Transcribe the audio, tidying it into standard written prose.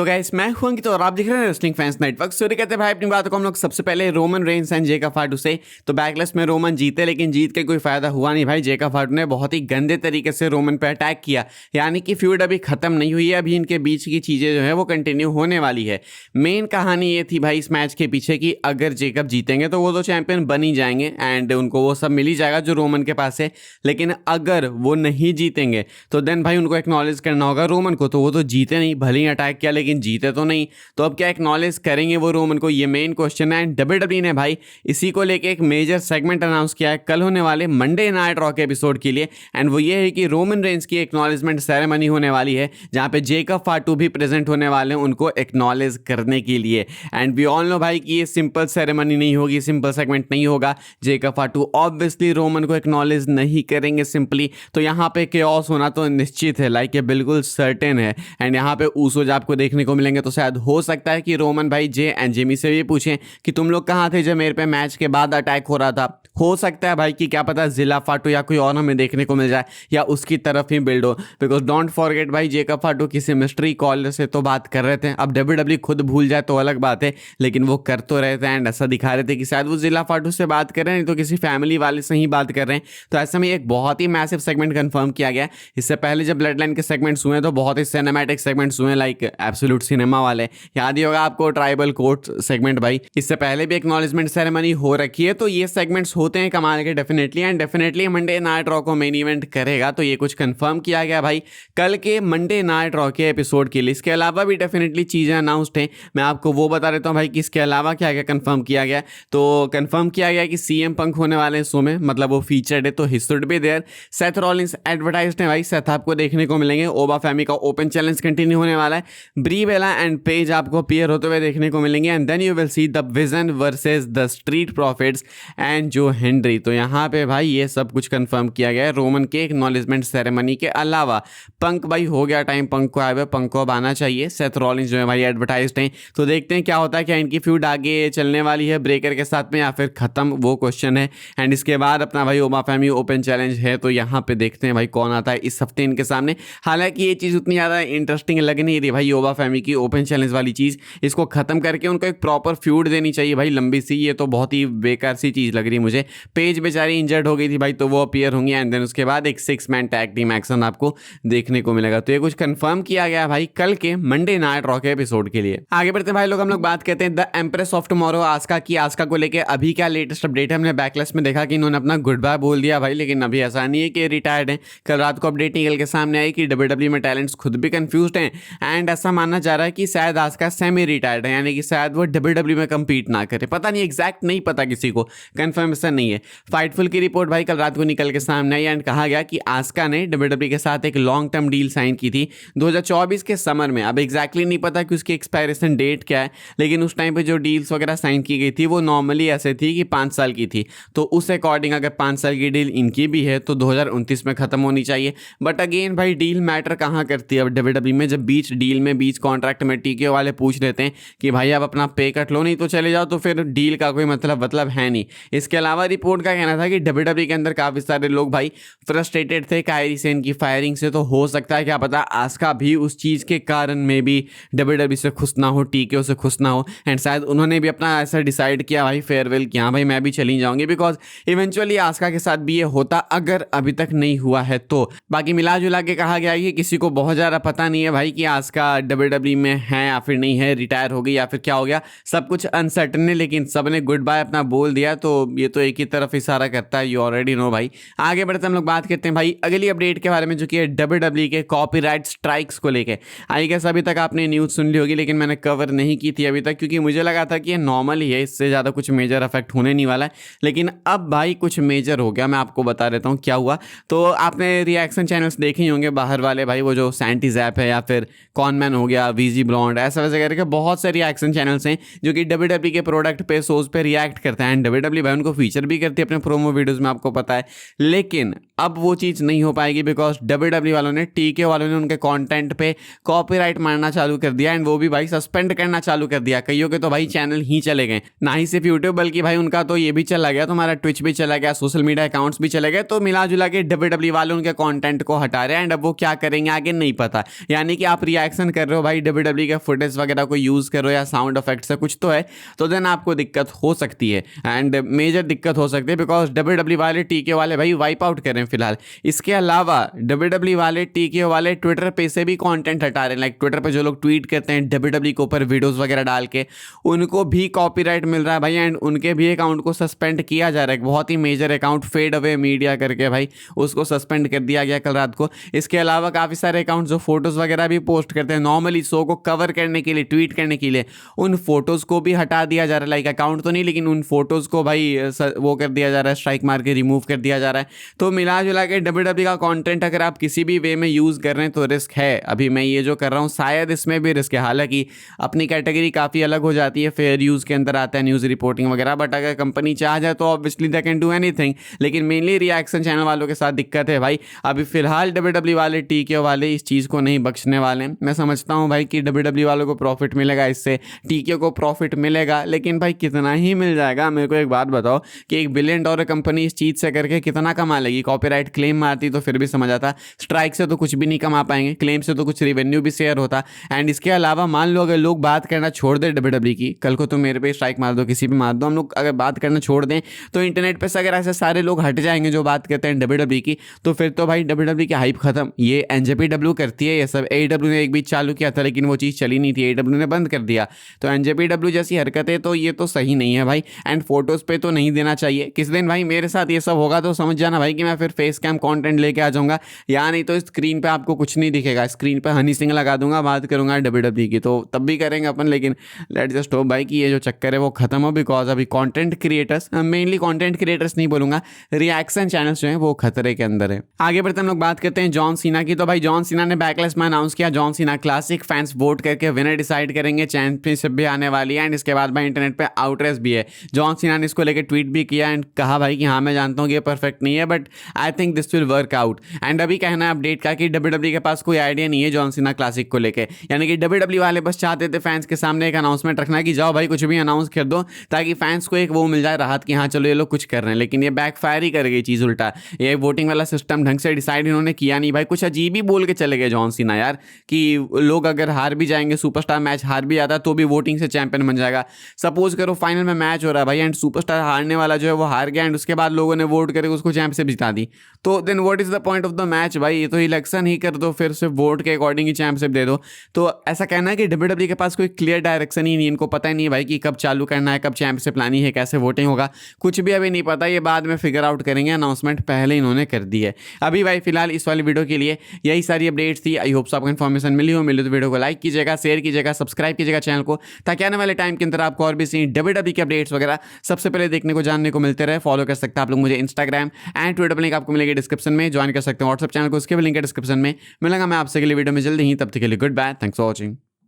तो गाइस मैं हूं अंकित और आप देख रहे हैं रेसलिंग फैंस नेटवर्क। सूर्य कहते हैं भाई अपनी बात को हम लोग सबसे पहले रोमन रेंस एंड जेका फाटू से। तो बैकलेस में रोमन जीते, लेकिन जीत के कोई फायदा हुआ नहीं भाई। जेका फाटू ने बहुत ही गंदे तरीके से रोमन पे अटैक किया, यानी कि फ्यूड अभी खत्म नहीं हुई है, अभी इनके बीच की चीजें जो है वो कंटिन्यू होने वाली है। मेन कहानी ये थी भाई इस मैच के पीछे कि अगर जेकब जीतेंगे तो वो तो चैंपियन बन ही जाएंगे एंड उनको वो सब मिल ही जाएगा जो रोमन के पास है। लेकिन अगर वो नहीं जीतेंगे तो देन भाई उनको एक्नॉलेज करना होगा रोमन को। तो वो तो जीते नहीं, भले ही अटैक किया लेकिन जीते तो नहीं, तो अब क्या एक्नॉलेज करेंगे वो रोमन को, ये मेन क्वेश्चन है। एंड डब्ल्यूडब्ल्यूई ने भाई इसी को लेके एक मेजर सेगमेंट अनाउंस किया है कल होने वाले मंडे नाइट रॉ के एपिसोड के लिए। एंड वो ये है कि रोमन रेंस की एक्नॉलेजमेंट सेरेमनी होने वाली है जहां पे जेकब फाटू भी प्रेजेंट होने वाले हैं उनको एक्नॉलेज करने के लिए। एंड वी ऑल नो भाई कि ये सिंपल सेरेमनी नहीं होगी, सिंपल सेगमेंट नहीं होगा। जेकब फाटू ऑब्वियसली रोमन को एक्नॉलेज नहीं करेंगे सिंपली, तो यहाँ पे केओस होना तो निश्चित है, लाइक ये बिल्कुल सर्टेन है। एंड यहाँ पे ऊसोज आपको देखने को मिलेंगे, तो शायद हो सकता है कि रोमन भाई जे एंड जिमी से भी पूछें कि तुम लोग कहाँ थे जब मेरे पे मैच के बाद अटैक हो रहा था। हो सकता है भाई कि क्या पता जिला फाटू या कोई और हमें देखने को मिल जाए या उसकी तरफ ही बिल्ड हो, बिकॉज डोंट फॉरगेट भाई जेकब फाटू किसी मिस्ट्री कॉलर से तो बात कर रहे थे। अब डब्ल्यूडब्ल्यूई खुद भूल जाए तो अलग बात है, लेकिन वो कर तो रहे थे एंड ऐसा दिखा रहे थे कि शायद वो जिला फाटू से बात कर रहे हैं, नहीं तो किसी फैमिली वाले से ही बात कर रहे हैं। तो ऐसे में एक बहुत ही मैसिव सेगमेंट कंफर्म किया गया। इससे पहले जब ब्लड लाइन के सेगमेंट्स हुए तो बहुत ही सिनेमैटिक सेगमेंट्स हुए, लाइक एब्सोल्यूट सिनेमा वाले, याद ही होगा आपको ट्राइबल कोर्ट सेगमेंट भाई। इससे पहले भी एक्नॉलेजमेंट सेरेमनी हो रखी है, तो ये सेगमेंट्स होते हैं कमाल के definitely. And definitely Monday night raw को मेन इवेंट करेगा, तो ये कुछ कंफर्म किया गया भाई कल के मंडे नाइट रॉ के एपिसोड के लिए। इसके अलावा भी डेफिनेटली चीजें अनाउंस्ड हैं, मैं आपको वो बता देता हूँ भाई कि इसके अलावा क्या क्या कंफर्म किया गया। तो कंफर्म किया गया कि सीएम पंक होने वाले हैं शो में, मतलब वो फीचर्ड है, तो he should be there. Seth Rollins advertised है भाई, सेथ आपको देखने को मिलेंगे। ओबा फैमी का ओपन चैलेंज कंटिन्यू होने वाला है, ब्री बेला एंड पेज आपको अपीयर होते हुए देखने को मिलेंगे। And then you will see the Vision versus the Street Profits and Joe Hendry. तो यहाँ पे भाई ये सब कुछ कंफर्म किया गया है रोमन के एक्नॉलेजमेंट सेरेमनी के अलावा। पंक भाई हो गया टाइम पंक को आए हुए, पंक को अब आना चाहिए। सेथ रॉलिंस जो है भाई एडवर्टाइज्ड हैं, तो देखते हैं क्या होता है, क्या इनकी फ्यूड आगे चलने वाली है ब्रेकर के साथ में या फिर खत्म, वो क्वेश्चन है। एंड इसके बाद अपना भाई ओबा फैमी ओपन चैलेंज है, तो यहाँ पे देखते हैं भाई कौन आता है इस हफ्ते इनके सामने। हालांकि ये चीज़ उतनी ज़्यादा इंटरेस्टिंग लग नहीं रही भाई ओबा फैमी की ओपन चैलेंज वाली चीज़, इसको खत्म करके उनको एक प्रॉपर फ्यूड देनी चाहिए भाई लंबी सी। ये तो बहुत ही बेकार सी चीज़ लग रही है मुझे। पेज बेचारी इंजर्ड हो गई थी भाई, तो वो अपीयर होंगी एंड देन उसके बाद एक 6 मैन टैग टीम एक्शन आपको देखने को मिलेगा। तो ये कुछ कंफर्म किया गया भाई कल के मंडे नाइट रॉ के एपिसोड के लिए। आगे बढ़ते भाई लोग हम लोग बात करते हैं the Empress of Tomorrow Asuka की। आस्का को लेके अभी क्या लेटेस्ट अपडेट है, हमने बैकलेस में देखा कि इन्होंने अपना गुड बाय बोल दिया भाई, लेकिन अभी ऐसा नहीं है कि रिटायर्ड है। कल रात को अपडेट निकल के सामने आई कि डब्ल्यूडब्ल्यूई में टैलेंट्स खुद भी कंफ्यूज्ड हैं एंड ऐसा मानना जा रहा है कि शायद आस्का सेमी रिटायर्ड है, यानी कि शायद वो डब्ल्यूडब्ल्यूई में कंपीट ना करे। पता नहीं, एग्जैक्ट नहीं पता, किसी को कंफर्मेशन नहीं है। फाइटफुल की रिपोर्ट भाई कल रात को निकल के सामने आई एंड कहा गया कि आस्का ने डब्ल्यूडब्ल्यूई के साथ एक लॉन्ग टर्म डील साइन की थी 2024 के समर में। अब एग्जैक्टली नहीं पता कि उसकी एक्सपायरेशन डेट क्या है, लेकिन उस टाइम पे जो डील्स वगैरह साइन की गई थी वो नॉर्मली ऐसे थी कि 5 साल की थी। तो उस अकॉर्डिंग अगर 5 साल की डील इनकी भी है तो 2029 में खत्म होनी चाहिए। बट अगेन भाई डील मैटर कहाँ करती है अब डब्ल्यूडब्ल्यूई में, जब बीच डील में बीच कॉन्ट्रैक्ट में टीके वाले पूछ लेते हैं कि भाई आप अपना पे कट लो नहीं तो चले जाओ, तो फिर डील का कोई मतलब है नहीं। इसके अलावा रिपोर्ट का कहना था कि डब्ल्यूडब्ल्यूई के अंदर काफी सारे लोग भाई फ्रस्ट्रेटेड थे कायरी सेन की फायरिंग से, तो हो सकता है क्या पता आस्का भी उस चीज के कारण में भी डब्ल्यूडब्ल्यूई से खुश ना हो, टीके से खुश ना हो एंड शायद उन्होंने भी अपना ऐसा डिसाइड किया भाई फेयरवेल कि हाँ भाई मैं भी चली जाऊंगी, बिकॉज इवेंचुअली आस्का के साथ भी ये होता अगर अभी तक नहीं हुआ है तो। बाकी मिला जुला के कहा गया है किसी को बहुत ज़्यादा पता नहीं है भाई कि आस्का डब्ल्यूडब्ल्यूई में है या फिर नहीं है, रिटायर हो गई या फिर क्या हो गया, सब कुछ अनसर्टन है। लेकिन सबने गुड बाय अपना बोल दिया, तो ये तो एक ही तरफ इशारा करता है, यू ऑलरेडी नो भाई। आगे बढ़ते हम लोग बात करते हैं भाई अगली अपडेट के बारे में, जो कि है डब्ल्यूडब्ल्यूई के कॉपीराइट स्ट्राइक्स को लेके। आई गेस अभी तक आपने न्यूज़ सुन ली होगी, लेकिन मैंने कवर नहीं की थी अभी तक, क्योंकि मुझे लगा था कि ये नॉर्मल ही है, इससे ज़्यादा कुछ मेजर अफेक्ट होने नहीं वाला है। लेकिन अब भाई कुछ मेजर हो गया, मैं आपको बता देता हूँ क्या हुआ। तो आपने रिएक्शन चैनल्स देखे ही होंगे बाहर वाले भाई, वो जो सैंटीज ऐप है या फिर कॉनमैन हो गया, वीजी ब्लॉन्ड, ऐसा वैसे करके बहुत से रिएक्शन चैनल्स हैं जो कि डब्ल्यूडब्ल्यूई के प्रोडक्ट पे शोज पे रिएक्ट करते हैं एंड डब्ल्यूडब्ल्यूई भाई उनको फीचर भी करती है अपने प्रोमो वीडियोस में, आपको पता है। लेकिन अब वो चीज़ नहीं हो पाएगी बिकॉज डब्ल्यूडब्ल्यूई वालों ने, टीके वालों ने उनके कंटेंट पे कॉपीराइट मारना चालू कर दिया एंड वो भी भाई सस्पेंड करना चालू कर दिया। कईयों के तो भाई चैनल ही चले गए, ना ही सिर्फ यूट्यूब बल्कि भाई उनका तो ये भी चला गया, तुम्हारा ट्विच भी चला गया, सोशल मीडिया अकाउंट्स भी चले गए। तो मिला जुला के डब्ल्यूडब्ल्यूई वाले उनके कंटेंट को हटा रहे हैं एंड अब वो क्या करेंगे आगे नहीं पता। यानी कि आप रिएक्शन कर रहे हो हो भाई WWE के फुटेज वगैरह को यूज़ करो या साउंड इफेक्ट से कुछ तो है, तो देन आपको दिक्कत हो सकती है एंड मेजर दिक्कत हो सकती है, बिकॉज WWE वाले टीके वाले भाई वाइप आउट कर रहे हैं फिलहाल। इसके अलावा WWE वाले टीके वाले ट्विटर पे से भी कंटेंट हटा रहे हैं, लाइक ट्विटर पे जो लोग ट्वीट करते हैं WWE के ऊपर वीडियोस वगैरह डाल के, उनको भी कॉपीराइट मिल रहा है भाई एंड उनके भी अकाउंट को सस्पेंड किया जा रहा है। एक बहुत ही major account fade away media करके भाई उसको सस्पेंड कर दिया गया कल रात को। इसके अलावा काफ़ी सारे अकाउंट जो फोटोज़ वगैरह भी पोस्ट करते हैं नॉर्मली शो को कवर करने के लिए, ट्वीट करने के लिए, उन फोटोज़ को भी हटा दिया जा रहा है। लाइक अकाउंट तो नहीं, लेकिन उन फोटोज़ को भाई वो कर दिया जा रहा है, स्ट्राइक मार के रिमूव कर दिया जा रहा है। तो मिला जुला के WWE का कंटेंट अगर आप किसी भी वे में यूज़ कर रहे हैं तो रिस्क है। अभी मैं ये जो कर रहा हूँ शायद इसमें भी रिस्क है, हालांकि अपनी कैटेगरी काफ़ी अलग हो जाती है, फेयर यूज़ के अंदर आता है न्यूज़ रिपोर्टिंग वगैरह, बट अगर कंपनी चाह जाए तो obviously they can do anything. लेकिन मेनली रिएक्शन चैनल वालों के साथ दिक्कत है भाई। अभी फिलहाल WWE वाले टीके वाले इस चीज़ को नहीं बख्शने वाले हैं। मैं समझता हूँ भाई कि WWE वालों को प्रॉफिट मिलेगा इससे, टीके को प्रॉफिट मिलेगा, लेकिन भाई कितना ही मिल जाएगा। मेरे को एक बात बताओ कि $1 बिलियन कंपनी इस चीज़ से करके कितना कमा लेगी? कॉपीराइट क्लेम मारती तो फिर भी समझ आता, स्ट्राइक से तो कुछ भी नहीं कमा पाएंगे, क्लेम से तो कुछ रेवेन्यू भी शेयर होता। एंड इसके अलावा मान लो अगर लोग बात करना छोड़ दे WWE की, कल को तो मेरे पे स्ट्राइक मार दो, किसी भी मार दो, हम लोग अगर बात करना छोड़ दें तो इंटरनेट पे से अगर ऐसे सारे लोग हट जाएंगे जो बात करते हैं WWE की, तो फिर तो भाई WWE की हाइप खत्म। ये NJPW करती है ये सब। AEW ने एक बीच चालू किया था लेकिन वो चीज़ चली नहीं थी, AEW ने बंद कर दिया। तो NJPW जैसी हरकतें तो ये तो सही नहीं है भाई, एंड फोटोज़ पे तो नहीं देना चाहिए। किस दिन भाई मेरे साथ ये सब होगा तो समझ जाना भाई कि मैं फिर फेस कैम कंटेंट लेके आ जाऊंगा, या नहीं तो स्क्रीन पे आपको कुछ नहीं दिखेगा, स्क्रीन पे हनी सिंह लगा दूंगा, बात करूंगा WWE की, तो तब भी करेंगे अपन। लेकिन लेट जस्ट होप भाई कि ये जो चक्कर है वो खत्म हो, बिकॉज अभी content creators, mainly content creators नहीं बोलूंगा, रिएक्शन चैनल्स जो हैं वो खतरे के अंदर है। आगे बढ़ते हम लोग बात करते हैं जॉन सीना की। तो भाई जॉन सीना ने बैकलैश में अनाउंस किया John Cena classic, fans vote करके विनर डिसाइड करेंगे, चैंपियनशिप भी आने वाली है एंड इसके बाद भाई इंटरनेट पे आउटरेस भी है। जॉन सीना ने इसको लेकर ट्वीट भी किया एंड कहा भाई कि हाँ मैं जानता हूँ कि ये परफेक्ट नहीं है but I think this will work out. And अभी कहना है अपडेट का कि WWE के पास कोई आइडिया नहीं है जॉन सीना क्लासिक को लेकर, यानी कि WWE वाले बस चाहते थे फैंस के सामने एक अनाउंसमेंट रखना कि जाओ भाई कुछ भी अनाउंस कर दो, ताकि फैंस को एक वो मिल जाए राहत कि हाँ चलो ये लोग कुछ कर रहे हैं। लेकिन ये बैकफायर ही कर गई चीज़ उल्टा। ये वोटिंग वाला सिस्टम ढंग से डिसाइड इन्होंने किया नहीं भाई, कुछ अजीब ही बोल के चले गए जॉन सीना यार, कि लोग अगर हार भी जाएंगे, सुपरस्टार मैच हार भी आता तो भी वोटिंग से चैंपियन बन जाएगा। सपोज करो फाइनल में मैच हो रहा है भाई एंड सुपरस्टार हारने वाला जो है वो हार गया एंड उसके बाद लोगों ने वोट करके उसको चैंपियनशिप जिता दी, तो then what is the point of the match भाई? ये तो इलेक्शन ही कर दो, फिर सिर्फ वोट के अकॉर्डिंग ही चैंपियनशिप दे दो। तो ऐसा कहना है कि WWE के पास कोई क्लियर डायरेक्शन ही नहीं, इनको पता ही नहीं भाई कि कब चालू करना है, कब चैंपियनशिप लानी है, कैसे वोटिंग होगा, कुछ भी अभी नहीं पता। ये बाद में फिगर आउट करेंगे, अनाउंसमेंट पहले इन्होंने कर दी है। अभी भाई फिलहाल इस वाली वीडियो के लिए यही सारी अपडेट्स थी। आई होप आपको इन्फॉर्मेशन मिली तो वीडियो को लाइक कीजिएगा, शेयर कीजिएगा, सब्सक्राइब कीजिएगा चैनल को, ताकि आने वाले टाइम के अंदर आपको और भी सी WWE के अपडेट्स वगैरह सबसे पहले देखने को, जानने को मिलते रहे। फॉलो कर सकते हैं आप लोग मुझे इंस्टाग्राम एंड ट्विटर पर, लिंक आपको मिलेगी डिस्क्रिप्शन में। ज्वाइन कर सकते हैं व्हाट्सएप चैनल को, उसके भी लिंक है डिस्क्रिप्शन में। मिलेगा मैं आपसे अगली वीडियो में जल्दी ही, तब तक के लिए goodbye, thanks for watching.